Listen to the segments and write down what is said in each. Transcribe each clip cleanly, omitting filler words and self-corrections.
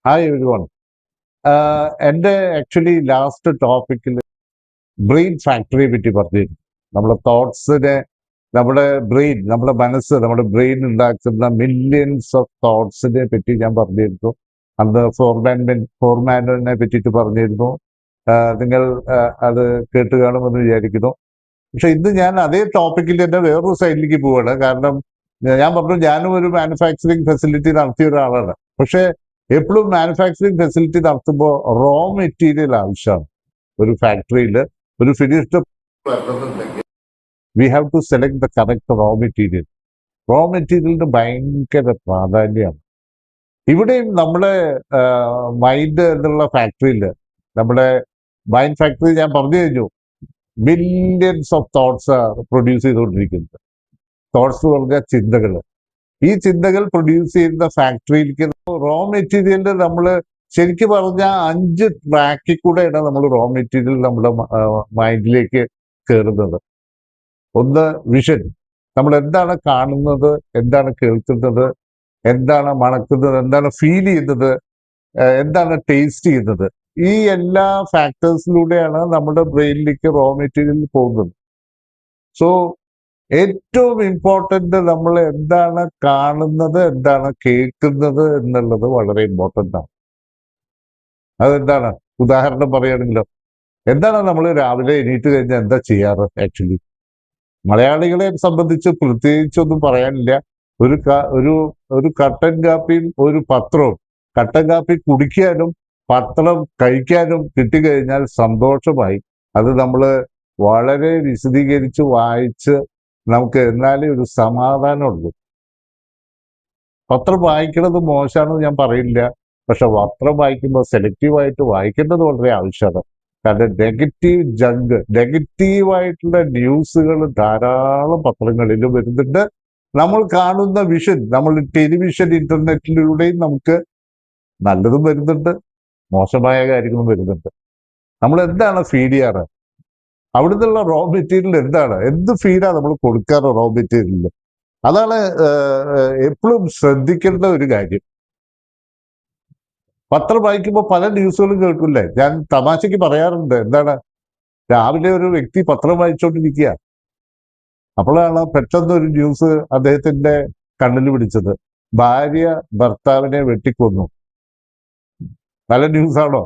Hi every one. എൻ്റെ actually last ടോപ്പിക്കിൽ brain ഫാക്ടറിയെ പറ്റി പറഞ്ഞിരുന്നു. നമ്മുടെ തോട്ട്സിനെ, നമ്മുടെ ബ്രെയിൻ, നമ്മുടെ മനസ്സ്, നമ്മുടെ ബ്രെയിൻ ഉണ്ടാക്കുന്ന മില്യൺസ് ഓഫ് തോട്ട്സിനെ പറ്റി ഞാൻ പറഞ്ഞിരുന്നു. അന്ന് ഫോർമാനെ പറ്റിയിട്ട് പറഞ്ഞിരുന്നു. നിങ്ങൾ അത് കേട്ട് കാണുമെന്ന് വിചാരിക്കുന്നു. പക്ഷെ ഇന്ന് ഞാൻ അതേ ടോപ്പിക്കിൽ തന്നെ വേറൊരു സൈഡിലേക്ക് പോവാണ്. കാരണം ഞാൻ പറഞ്ഞു, ഞാനും ഒരു മാനുഫാക്ചറിങ് ഫെസിലിറ്റി നടത്തിയ ഒരാളാണ്. പക്ഷെ എപ്പോഴും മാനുഫാക്ചറിങ് ഫെസിലിറ്റി നടത്തുമ്പോൾ റോ മെറ്റീരിയൽ ആവശ്യമാണ്. ഒരു ഫാക്ടറിയിൽ ഒരു finished we have to select the correct raw material. Raw മെറ്റീരിയലിന് ഭയങ്കര പ്രാധാന്യമാണ്. ഇവിടെയും നമ്മുടെ മൈൻഡ് എന്നുള്ള ഫാക്ടറിയിൽ, നമ്മുടെ മൈൻഡ് ഫാക്ടറി ഞാൻ പറഞ്ഞു കഴിഞ്ഞു, മില്യൺസ് ഓഫ് തോട്ട്സ് പ്രൊഡ്യൂസ് ചെയ്തുകൊണ്ടിരിക്കുന്നത്. തോട്ട്സ് എന്ന് പറഞ്ഞാൽ ചിന്തകൾ. ഈ ചിന്തകൾ പ്രൊഡ്യൂസ് ചെയ്യുന്ന ഫാക്ടറിയിലേക്ക് റോ മെറ്റീരിയലിൽ നമ്മൾ ശരിക്കും പറഞ്ഞാൽ 5 ട്രാക്കിൽ കൂടെയാണ് നമ്മൾ റോ മെറ്റീരിയൽ നമ്മുടെ മൈൻഡിലേക്ക് കയറുന്നത്. ഒന്ന് വിഷൻ, നമ്മൾ എന്താണ് കാണുന്നത്, എന്താണ് കേൾക്കുന്നത്, എന്താണ് മണക്കുന്നത്, എന്താണ് ഫീൽ ചെയ്യുന്നത്, എന്താണ് ടേസ്റ്റ് ചെയ്യുന്നത്. ഈ എല്ലാ ഫാക്ടേഴ്സിലൂടെയാണ് നമ്മുടെ ബ്രെയിനിലേക്ക് റോ മെറ്റീരിയൽ പോകുന്നത്. സോ ഏറ്റവും ഇമ്പോർട്ടൻ്റ് നമ്മൾ എന്താണ് കാണുന്നത്, എന്താണ് കേൾക്കുന്നത് എന്നുള്ളത് വളരെ ഇമ്പോർട്ടൻ്റ് ആണ്. അതെന്താണ്? ഉദാഹരണം പറയുകയാണെങ്കിലോ, എന്താണ് നമ്മൾ രാവിലെ എണീറ്റ് കഴിഞ്ഞാൽ എന്താ ചെയ്യാറ്? ആക്ച്വലി മലയാളികളെ സംബന്ധിച്ച് പ്രത്യേകിച്ചൊന്നും പറയാനില്ല. ഒരു കട്ടൻ കാപ്പിയും ഒരു പത്രവും. കട്ടൻ കാപ്പി കുടിക്കാനും പത്രം കഴിക്കാനും കിട്ടിക്കഴിഞ്ഞാൽ സന്തോഷമായി. അത് നമ്മൾ വളരെ വിശദീകരിച്ച് വായിച്ച് നമുക്ക് എന്നാലേ ഒരു സമാധാനമുള്ളൂ. പത്രം വായിക്കുന്നത് മോശമാണെന്ന് ഞാൻ പറയില്ല. പക്ഷെ പത്രം വായിക്കുമ്പോൾ സെലക്റ്റീവായിട്ട് വായിക്കേണ്ടത് വളരെ ആവശ്യമാണ്. കാരണം നെഗറ്റീവായിട്ടുള്ള ന്യൂസുകൾ ധാരാളം പത്രങ്ങളിലും വരുന്നുണ്ട്. നമ്മൾ കാണുന്ന വിഷൻ, നമ്മൾ ടെലിവിഷൻ, ഇന്റർനെറ്റിലൂടെയും നമുക്ക് നല്ലതും വരുന്നുണ്ട്, മോശമായ കാര്യങ്ങളും വരുന്നുണ്ട്. നമ്മൾ എന്താണ് ഫീഡ് ചെയ്യാറ്? അവിടുന്നുള്ള റോ മെറ്റീരിയൽ എന്താണ്? എന്ത് ഫീഡാണ് നമ്മൾ കൊടുക്കാറ് റോ മെറ്റീരിയലിൽ? അതാണ് എപ്പോഴും ശ്രദ്ധിക്കേണ്ട ഒരു കാര്യം. പത്രം വായിക്കുമ്പോൾ പല ന്യൂസുകളും കേൾക്കില്ലേ? ഞാൻ തമാശയ്ക്ക് പറയാറുണ്ട്, എന്താണ്, രാവിലെ ഒരു വ്യക്തി പത്രം വായിച്ചുകൊണ്ടിരിക്കുക, അപ്പോഴാണ് പെട്ടെന്ന് ഒരു ന്യൂസ് അദ്ദേഹത്തിന്റെ കണ്ണിൽ പിടിച്ചത്. ഭാര്യ ഭർത്താവിനെ വെട്ടിക്കൊന്നു. നല്ല ന്യൂസാണോ?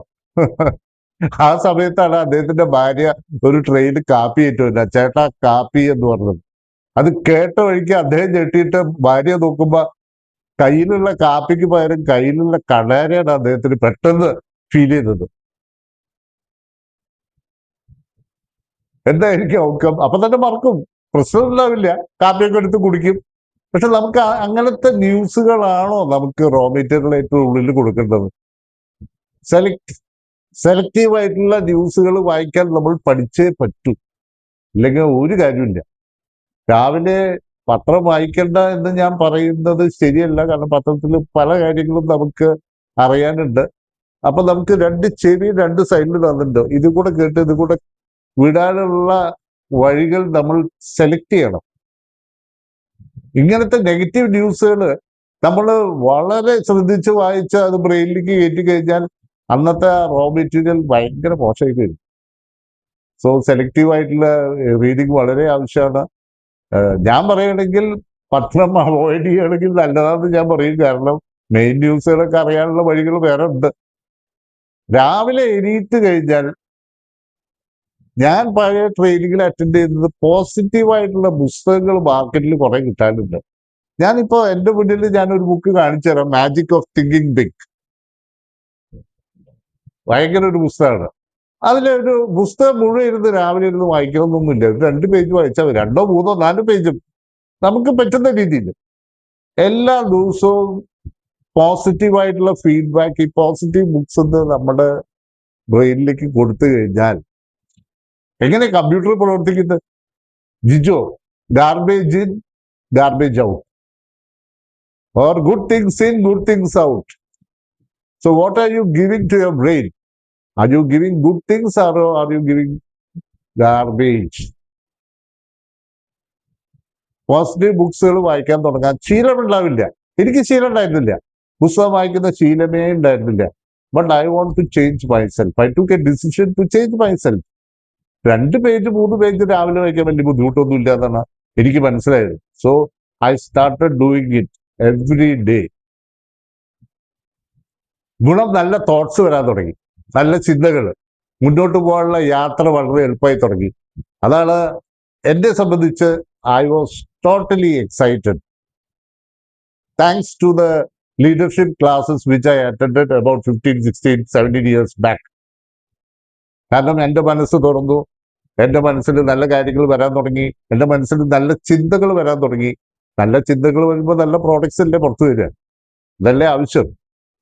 ആ സമയത്താണ് അദ്ദേഹത്തിന്റെ ഭാര്യ ഒരു ട്രെയിനിൽ കാപ്പി ഏറ്റുവരുന്ന, ചേട്ടാ കാപ്പി എന്ന് പറഞ്ഞത്. അത് കേട്ട വഴിക്ക് അദ്ദേഹം ഞെട്ടിയിട്ട് ഭാര്യ നോക്കുമ്പോ കയ്യിലുള്ള കാപ്പിക്ക് പകരം കയ്യിലുള്ള കടേരയാണ് അദ്ദേഹത്തിന് പെട്ടെന്ന് ഫീൽ ചെയ്തത്. എന്തായിരിക്കും ഔട്ട്കം? അപ്പൊ തന്നെ മറക്കും, പ്രശ്നമുണ്ടാവില്ല, കാപ്പിയൊക്കെ എടുത്ത് കുടിക്കും. പക്ഷെ നമുക്ക് അങ്ങനത്തെ ന്യൂസുകളാണോ നമുക്ക് റോ മെറ്റീരിയൽ ഏറ്റവും ഉള്ളിൽ കൊടുക്കേണ്ടത്? സെലക്റ്റീവ് ആയിട്ടുള്ള ന്യൂസുകൾ വായിക്കാൻ നമ്മൾ പഠിച്ചേ പറ്റൂ, ഇല്ലെങ്കിൽ ഒരു കാര്യമില്ല. രാവിലെ പത്രം വായിക്കണ്ട എന്ന് ഞാൻ പറയുന്നത് ശരിയല്ല. കാരണം പത്രത്തിൽ പല കാര്യങ്ങളും നമുക്ക് അറിയാനുണ്ട്. അപ്പൊ നമുക്ക് 2 ചെവി 2 സൈഡിൽ തന്നിട്ടുണ്ട്. ഇത് കൂടെ കേട്ട് ഇത് കൂടെ വിടാനുള്ള വഴികൾ നമ്മൾ സെലക്ട് ചെയ്യണം. ഇങ്ങനത്തെ നെഗറ്റീവ് ന്യൂസുകൾ നമ്മൾ വളരെ ശ്രദ്ധിച്ച് വായിച്ച് അത് ബ്രെയിനിലേക്ക് കയറ്റി കഴിഞ്ഞാൽ അന്നത്തെ റോ മെറ്റീരിയൽ ഭയങ്കര മോശമായി വരും. സോ സെലക്റ്റീവ് ആയിട്ടുള്ള റീഡിങ് വളരെ ആവശ്യമാണ്. ഞാൻ പറയുകയാണെങ്കിൽ പത്രം അവോയ്ഡ് ചെയ്യുകയാണെങ്കിൽ നല്ലതാണെന്ന് ഞാൻ പറയും. കാരണം മെയിൻ ന്യൂസുകളൊക്കെ അറിയാനുള്ള വഴികൾ വേറെ ഉണ്ട്. രാവിലെ എണീറ്റ് കഴിഞ്ഞാൽ ഞാൻ പഴയ ട്രെയിനിങ്ങിൽ അറ്റൻഡ് ചെയ്യുന്നത് പോസിറ്റീവായിട്ടുള്ള പുസ്തകങ്ങൾ മാർക്കറ്റിൽ കുറെ കിട്ടാനുണ്ട്. ഞാനിപ്പോ എൻ്റെ മുന്നിൽ ഞാനൊരു ബുക്ക് കാണിച്ചു തരാം, മാജിക് ഓഫ് തിങ്കിങ് ബിഗ്. ഭയങ്കര ഒരു പുസ്തകമാണ്. അതിലൊരു പുസ്തകം മുഴുവൻ ഇരുന്ന് രാവിലെ ഇരുന്ന് വായിക്കണമെന്നൊന്നുമില്ല. 2 പേജ് വായിച്ചാൽ 2, 3, 4 പേജും നമുക്ക് പറ്റുന്ന രീതിയിൽ എല്ലാ ദിവസവും പോസിറ്റീവായിട്ടുള്ള ഫീഡ്ബാക്ക്, ഈ പോസിറ്റീവ് ബുക്സ് നമ്മുടെ ബ്രെയിനിലേക്ക് കൊടുത്തു കഴിഞ്ഞാൽ എങ്ങനെ കമ്പ്യൂട്ടർ പ്രവർത്തിക്കുന്നത്? GIGO, garbage in garbage out, or good things in good things out. So what are you giving to your brain? Are you giving good things or are you giving garbage? Positive ബുക്സുകൾ വായിക്കാൻ തുടങ്ങാൻ ശീലം ഉണ്ടാവില്ല. എനിക്ക് ശീലം ഉണ്ടായിരുന്നില്ല. പുസ്തകം വായിക്കുന്ന ശീലമേ ഉണ്ടായിരുന്നില്ല. But I want to change myself. I took a decision to change myself. 2 page 3 page രാവിലെ വായിക്കാൻ വലിയ ബുദ്ധിമുട്ടൊന്നും ഇല്ല എന്നാണ് എനിക്ക് മനസ്സിലായത്. So I started doing it every day. ഗുണം, നല്ല തോട്ട്സ് വരാൻ തുടങ്ങി, നല്ല ചിന്തകൾ, മുന്നോട്ട് പോകാനുള്ള യാത്ര വളരെ എളുപ്പമായി തുടങ്ങി. അതാണ് എന്നെ സംബന്ധിച്ച് I was totally excited. Thanks to the leadership classes which I attended about 15, 16, 17 years back. കാരണം എൻ്റെ മനസ്സ് തുറന്നു, എൻ്റെ മനസ്സിൽ നല്ല കാര്യങ്ങൾ വരാൻ തുടങ്ങി, എൻ്റെ മനസ്സിൽ നല്ല ചിന്തകൾ വരാൻ തുടങ്ങി. നല്ല ചിന്തകൾ വരുമ്പോൾ നല്ല പ്രോഡക്ട്സ് അല്ലേ പുറത്തു വരിക, അതല്ലേ ആവശ്യം.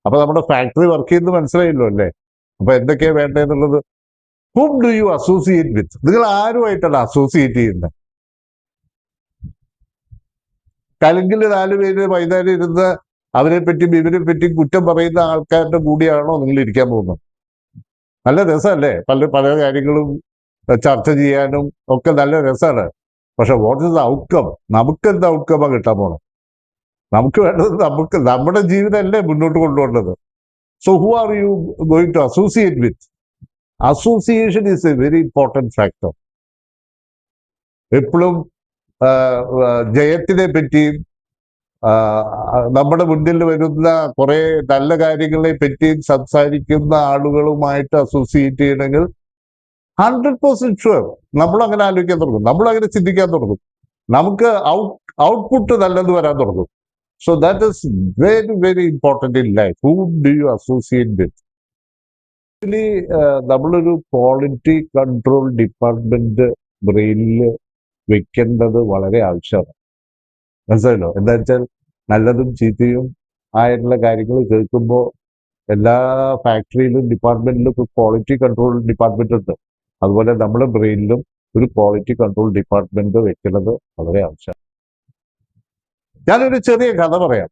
അപ്പൊ നമ്മുടെ ഫാക്ടറി വർക്ക് ചെയ്യുന്നത് മനസ്സിലായല്ലോ അല്ലേ. അപ്പൊ എന്തൊക്കെയാ വേണ്ടതെന്നുള്ളത്. whom do you associate with? നിങ്ങൾ ആരുമായിട്ടാണ് അസോസിയേറ്റ് ചെയ്യുന്നത്? കലങ്കിൽ 4 പേര് വൈകുന്നേരം ഇരുന്ന് അവരെ പറ്റിയും ഇവരെ പറ്റിയും കുറ്റം പറയുന്ന ആൾക്കാരുടെ കൂടിയാണോ നിങ്ങൾ ഇരിക്കാൻ പോകുന്നത്? നല്ല രസമല്ലേ, പല കാര്യങ്ങളും ചർച്ച ചെയ്യാനും ഒക്കെ നല്ല രസമാണ്. പക്ഷെ വാട്ട് ഇസ് ദ ഔട്ട്കം? നമുക്ക് എന്താ ഔട്ട്കമാണ് കിട്ടാൻ പോണത്? നമുക്ക് വേണ്ടത് നമ്മുടെ ജീവിതമല്ലേ മുന്നോട്ട് കൊണ്ടുപോകേണ്ടത്. So who are you going to associate with? Association is a very important factor. എപ്പോഴും ജയത്തിനെ പറ്റിയും നമ്മുടെ മുന്നിൽ വരുന്ന കുറെ നല്ല കാര്യങ്ങളെ പറ്റിയും സംസാരിക്കുന്ന ആളുകളുമായിട്ട് അസോസിയേറ്റ് ചെയ്യണമെങ്കിൽ 100% ഷുവർ നമ്മൾ അങ്ങനെ ആലോചിക്കാൻ തുടങ്ങും, നമ്മൾ അങ്ങനെ ചിന്തിക്കാൻ തുടങ്ങും, നമുക്ക് ഔട്ട്പുട്ട് നല്ലത് വരാൻ തുടങ്ങും. So that is very very important in life. Who do you associate with? Actually നമ്മളൊരു ക്വാളിറ്റി കൺട്രോൾ ഡിപ്പാർട്ട്മെന്റ് ബ്രെയിനിൽ വെക്കേണ്ടത് വളരെ ആവശ്യമാണ്. മനസ്സിലായല്ലോ? എന്താ വെച്ചാൽ നല്ലതും ചീത്തയും ആയിട്ടുള്ള കാര്യങ്ങൾ കേൾക്കുമ്പോൾ എല്ലാ ഫാക്ടറിയിലും ഡിപ്പാർട്ട്മെന്റിലും ക്വാളിറ്റി കൺട്രോൾ ഡിപ്പാർട്ട്മെന്റ് ഉണ്ട്. അതുപോലെ നമ്മുടെ ബ്രെയിനിലും ഒരു ക്വാളിറ്റി കൺട്രോൾ ഡിപ്പാർട്ട്മെന്റ് വെക്കുന്നത് വളരെ ആവശ്യമാണ്. ഞാനൊരു ചെറിയ കഥ പറയാം.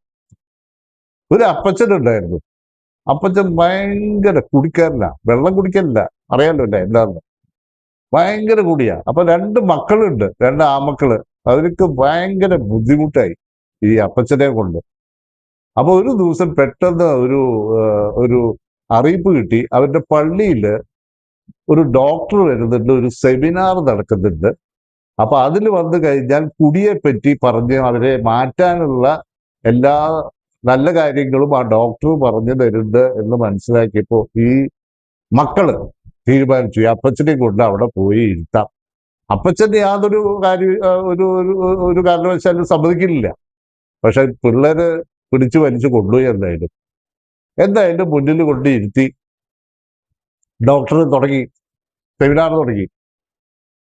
ഒരു അപ്പച്ചൻ ഉണ്ടായിരുന്നു. അപ്പച്ചൻ ഭയങ്കര കുടിക്കാരനാ, വെള്ളം കുടിക്കലില്ല, അറിയാലോ അല്ലേ എന്താന്ന്. ഭയങ്കര കുടിയാ. അപ്പൊ 2 മക്കളുണ്ട്, 2 ആമക്കള്. അവർക്ക് ഭയങ്കര ബുദ്ധിമുട്ടായി ഈ അപ്പച്ചനെ കൊണ്ട്. അപ്പൊ ഒരു ദിവസം പെട്ടെന്ന് ഒരു അറിയിപ്പ് കിട്ടി. അവരുടെ പള്ളിയിൽ ഒരു ഡോക്ടർ വരുന്നുണ്ട്, ഒരു സെമിനാർ നടക്കുന്നുണ്ട്. അപ്പൊ അതിൽ വന്നു കഴിഞ്ഞാൽ കുടിയെ പറ്റി പറഞ്ഞ് അവരെ മാറ്റാനുള്ള എല്ലാ നല്ല കാര്യങ്ങളും ആ ഡോക്ടർ പറഞ്ഞു തരുന്നുണ്ട് എന്ന് മനസ്സിലാക്കിയപ്പോ ഈ മക്കള് തീരുമാനിച്ചു ഈ അപ്പച്ചനെ കൊണ്ട് അവിടെ പോയി ഇരുത്താം. അപ്പച്ചന്റെ യാതൊരു ഒരു കാരണവശാലും സമ്മതിക്കില്ല. പക്ഷെ പിള്ളേര് പിടിച്ചു വലിച്ചു കൊണ്ടുപോയി. എന്തായാലും മുന്നിൽ കൊണ്ട് ഇരുത്തി ഡോക്ടർ തുടങ്ങി, സെമിനാർ തുടങ്ങി.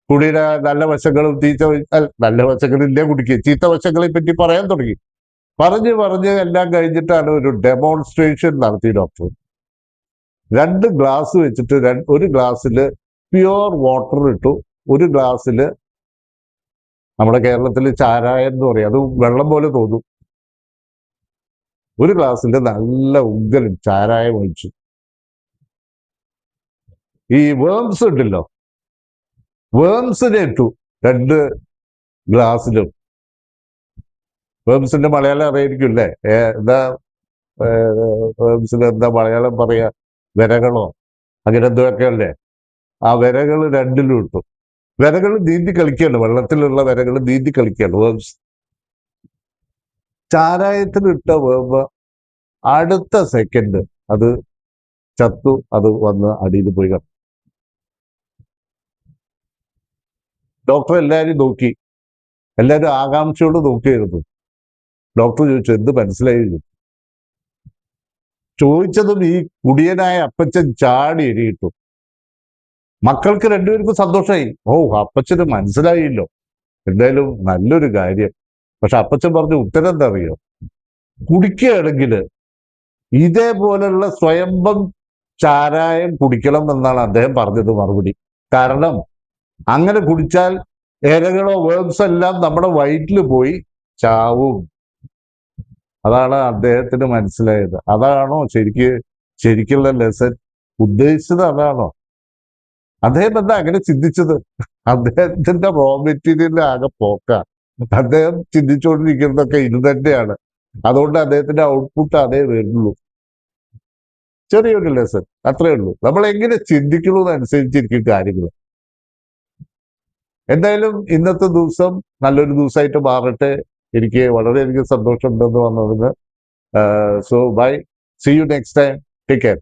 കുടിയുടെ നല്ല വശങ്ങളും നല്ല വശങ്ങളില്ലേ കുടിക്കുക, ചീത്ത വശങ്ങളെ പറ്റി പറയാൻ തുടങ്ങി. പറഞ്ഞ് എല്ലാം കഴിഞ്ഞിട്ടാണ് ഒരു ഡെമോൺസ്ട്രേഷൻ നടത്തി ഡോക്ടർ. 2 ഗ്ലാസ് വെച്ചിട്ട് ഒരു ഗ്ലാസ്സിൽ പ്യുവർ വാട്ടർ ഇട്ടു, ഒരു ഗ്ലാസ്സിൽ നമ്മുടെ കേരളത്തിൽ ചാരായം എന്ന് പറയും, അത് വെള്ളം പോലെ തോന്നും. ഒരു ഗ്ലാസ്സിൽ നല്ല ഉഗ്രൻ ചാരായം ഒഴിച്ചു. ഈ വേംസ് ഉണ്ടല്ലോ, വേംസിനെ ഇട്ടു 2 ഗ്ലാസ്സിലും. വേംസിന്റെ മലയാളം അറിയായിരിക്കും അല്ലേ? എന്താ വേംസിന് എന്താ മലയാളം പറയാ? വിരകളോ അങ്ങനെ എന്തൊക്കെ അല്ലേ? ആ വിരകൾ 2ലും ഇട്ടു. വിരകൾ നീന്തി കളിക്കുകയാണ്, വെള്ളത്തിലുള്ള വിരകൾ നീന്തി കളിക്കുകയാണ് വേംസ്. ചാരായത്തിലിട്ട വേമ്പ് അടുത്ത സെക്കൻഡ് അത് ചത്തു, അത് വന്ന് അടിയിൽ പോയി കിടന്നു. ഡോക്ടർ എല്ലാവരും നോക്കി, എല്ലാവരും ആകാംക്ഷയോട് നോക്കിയായിരുന്നു. ഡോക്ടർ ചോദിച്ചു, എന്ത് മനസ്സിലായി? ചോദിച്ചതും ഈ കുടിയനായ അപ്പച്ചൻ ചാടി എരിയിട്ടു. മക്കൾക്ക് 2 പേർക്കും സന്തോഷമായി. ഓ, അപ്പച്ചന് മനസ്സിലായില്ലോ, എന്തായാലും നല്ലൊരു കാര്യം. പക്ഷെ അപ്പച്ചൻ പറഞ്ഞ ഉത്തരം എന്താ അറിയോ? കുടിക്കുകയാണെങ്കിൽ ഇതേപോലുള്ള സ്വയംഭം ചാരായം കുടിക്കണം എന്നാണ് അദ്ദേഹം പറഞ്ഞത് മറുപടി. കാരണം അങ്ങനെ കുടിച്ചാൽ ഇരകളോ വേംസ് എല്ലാം നമ്മുടെ വയറ്റിൽ പോയി ചാവും. അതാണ് അദ്ദേഹത്തിന് മനസ്സിലായത്. അതാണോ ശരിക്കുള്ള ലെസൺ ഉദ്ദേശിച്ചത്? അതാണോ? അദ്ദേഹം എന്താ അങ്ങനെ ചിന്തിച്ചത്? അദ്ദേഹത്തിന്റെ റോ മെറ്റീരിയൽ ആകെ പോക്ക. അദ്ദേഹം ചിന്തിച്ചുകൊണ്ടിരിക്കുന്നതൊക്കെ ഇത് തന്നെയാണ്. അതുകൊണ്ട് അദ്ദേഹത്തിന്റെ ഔട്ട്പുട്ട് അതേ വരുള്ളൂ. ചെറിയൊരു ലെസൺ അത്രേ ഉള്ളൂ. നമ്മൾ എങ്ങനെ ചിന്തിക്കുന്നതനുസരിച്ചിരിക്കും കാര്യങ്ങൾ. എന്തായാലും ഇന്നത്തെ ദിവസം നല്ലൊരു ദിവസമായിട്ട് മാറട്ടെ. എനിക്ക് വളരെയധികം സന്തോഷമുണ്ടെന്ന് വന്നതിന്. So bye, see you next time, take care.